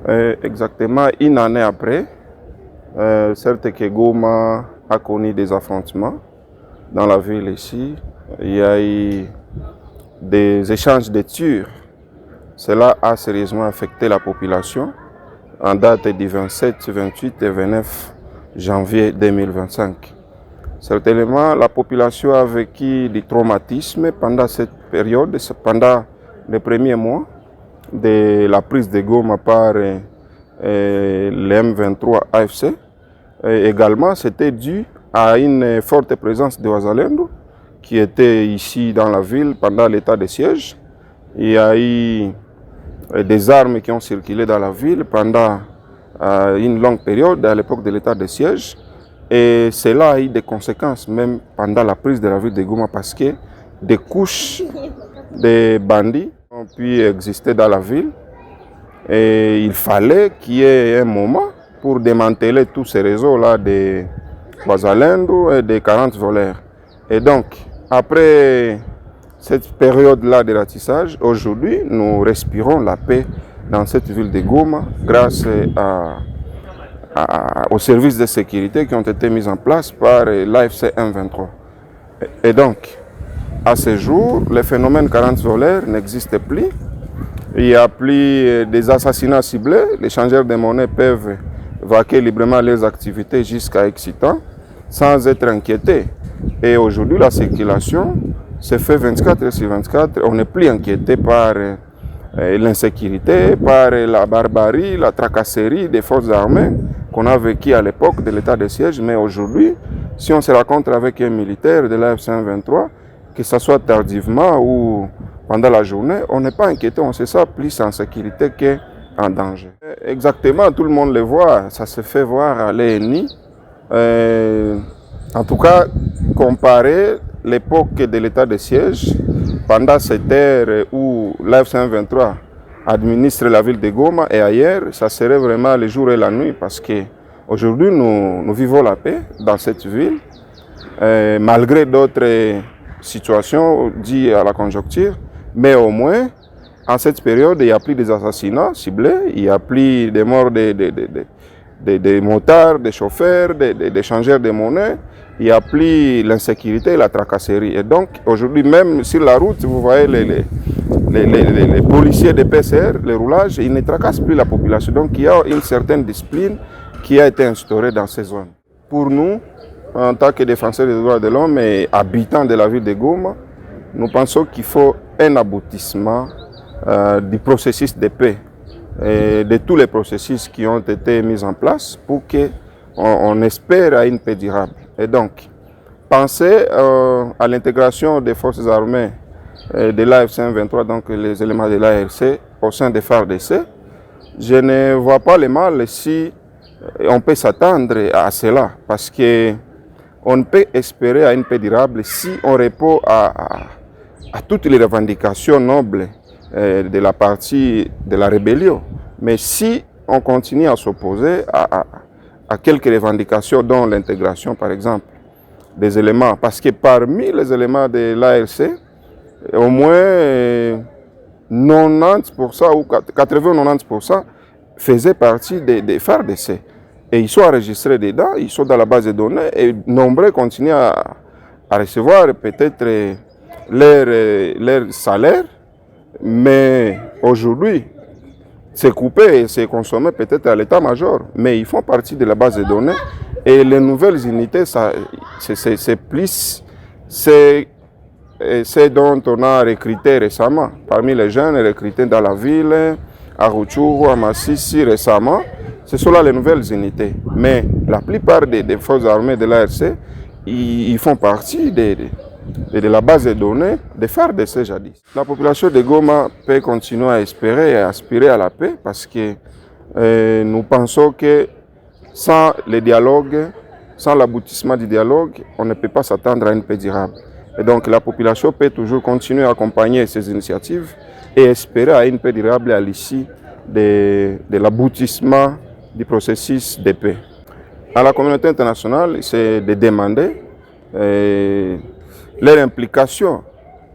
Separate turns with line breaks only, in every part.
Exactement une année après, certes que Goma a connu des affrontements dans la ville ici. Il y a eu des échanges de tirs. Cela a sérieusement affecté la population en date du 27, 28 et 29 janvier 2025. Certainement, la population a vécu des traumatismes pendant cette période, pendant les premiers mois de la prise de Goma par le M23 AFC. Et également, c'était dû à une forte présence de Wazalendo qui était ici dans la ville pendant l'état de siège. Il y a eu des armes qui ont circulé dans la ville pendant une longue période à l'époque de l'état de siège. Et cela a eu des conséquences même pendant la prise de la ville de Goma parce que des couches de bandits ont pu exister dans la ville. Et il fallait qu'il y ait un moment pour démanteler tous ces réseaux-là de Wazalendo et des 40 voleurs. Et donc, après cette période-là de ratissage, aujourd'hui, nous respirons la paix dans cette ville de Goma grâce aux services de sécurité qui ont été mis en place par l'AFC M23. Et donc, à ce jour, le phénomène 40 voleurs n'existe plus. Il n'y a plus des assassinats ciblés. Les changeurs de monnaie peuvent vaquer librement leurs activités jusqu'à excitant sans être inquiétés. Et aujourd'hui, la circulation se fait 24 heures sur 24. On n'est plus inquiété par l'insécurité, par la barbarie, la tracasserie des forces armées qu'on a vécu à l'époque de l'état de siège. Mais aujourd'hui, si on se rencontre avec un militaire de l'AFC M23, que ce soit tardivement ou pendant la journée, on n'est pas inquiété, on se sent plus en sécurité qu'en danger. Exactement, tout le monde le voit, ça se fait voir à l'ENI. En tout cas, comparer l'époque de l'état de siège, pendant cette ère où l'AFC M23 administre la ville de Goma et ailleurs, ça serait vraiment le jour et la nuit parce qu'aujourd'hui, nous vivons la paix dans cette ville, malgré d'autres situations dues à la conjoncture, mais au moins, en cette période, il n'y a plus des assassinats ciblés, il n'y a plus des morts des motards, des chauffeurs, des changeurs de monnaie, il n'y a plus l'insécurité et la tracasserie. Et donc, aujourd'hui, même sur la route, vous voyez les policiers des PCR, les roulages, ils ne tracassent plus la population. Donc, il y a une certaine discipline qui a été instaurée dans ces zones. Pour nous, en tant que défenseurs des droits de l'homme et habitants de la ville de Goma, nous pensons qu'il faut un aboutissement du processus de paix et de tous les processus qui ont été mis en place pour qu'on espère à une paix durable. Et donc, penser à l'intégration des forces armées de l'AFC M23, donc les éléments de l'ARC, au sein des FARDC, je ne vois pas le mal si on peut s'attendre à cela, parce qu'on ne peut espérer à une paix durable si on répond à toutes les revendications nobles de la partie de la rébellion. Mais si on continue à s'opposer à quelques revendications, dont l'intégration, par exemple, des éléments, parce que parmi les éléments de l'ARC, au moins 90% ou 80-90% faisaient partie des FARDC. Et ils sont enregistrés dedans, ils sont dans la base de données, et nombreux continuent à recevoir peut-être leur salaire, mais aujourd'hui, c'est coupé et c'est consommé peut-être à l'état-major, mais ils font partie de la base de données. Et les nouvelles unités, c'est plus c'est dont on a recruté récemment. Parmi les jeunes recrutés dans la ville, à Rutshuru, à Massissi récemment, ce sont là les nouvelles unités. Mais la plupart des forces armées de l'ARC, ils font partie de la base de données des FARDC jadis. La population de Goma peut continuer à espérer et à aspirer à la paix parce que nous pensons que sans le dialogue, sans l'aboutissement du dialogue, on ne peut pas s'attendre à une paix durable. Et donc la population peut toujours continuer à accompagner ces initiatives et espérer à une paix durable à l'issue de l'aboutissement du processus de paix. À la communauté internationale, c'est de demander leur implication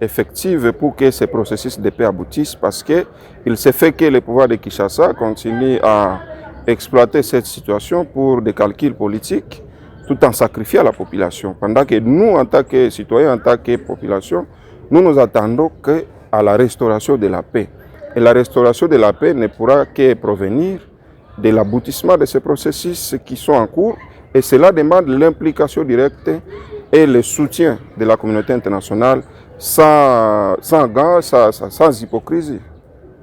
effective pour que ces processus de paix aboutissent, parce qu'il se fait que le pouvoir de Kinshasa continue à exploiter cette situation pour des calculs politiques, tout en sacrifiant la population. Pendant que nous, en tant que citoyens, en tant que population, nous attendons à la restauration de la paix. Et la restauration de la paix ne pourra que provenir de l'aboutissement de ces processus qui sont en cours, et cela demande l'implication directe et le soutien de la communauté internationale sans hypocrisie.